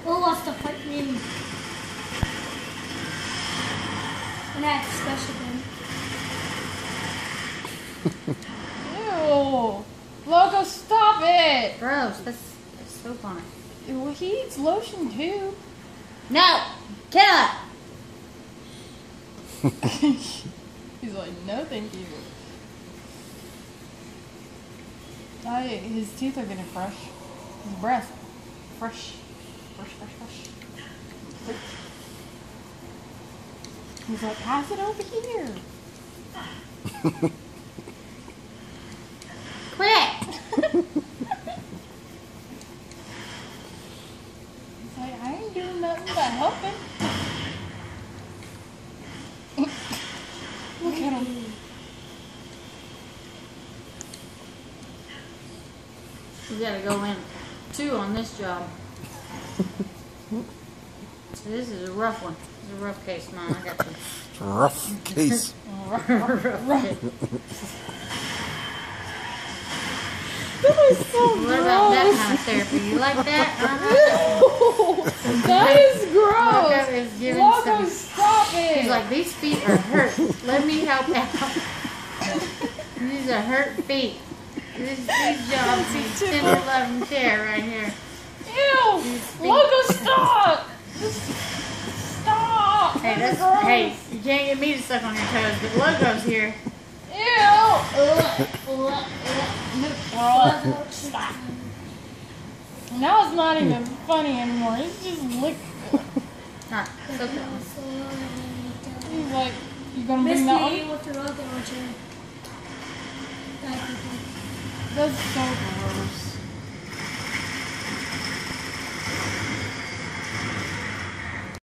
Oh, what's the fight name? And that's special then. Ew. Logo, stop it. Gross. That's soap on it. Well, he eats lotion too. No. Cannot. He's like, no, thank you. His teeth are getting fresh. His breath, fresh. He's like, pass it over here. Quit. He's like, I ain't doing nothing but helping. Look at him. You gotta go in 2 on this job. So this is a rough one. This is a rough case, Mom. I got you. Rough case. rough case. That is so What gross. about that kind of therapy? You like that? That is gross. Logo is giving Logo, some. stop it. He's like, these feet are hurt. Let me help out. These are hurt feet. These jobs need 10 to 11 care right here. Ew. Logo, stop. Stop. Hey, That's hey, gross. you can't get me to suck on your toes, but Logo's here. Ew. Stop. Now it's not even funny anymore. It's just lick. Alright, so He's like, you gonna Miss bring that me one? with the rocket launcher. That's so gross.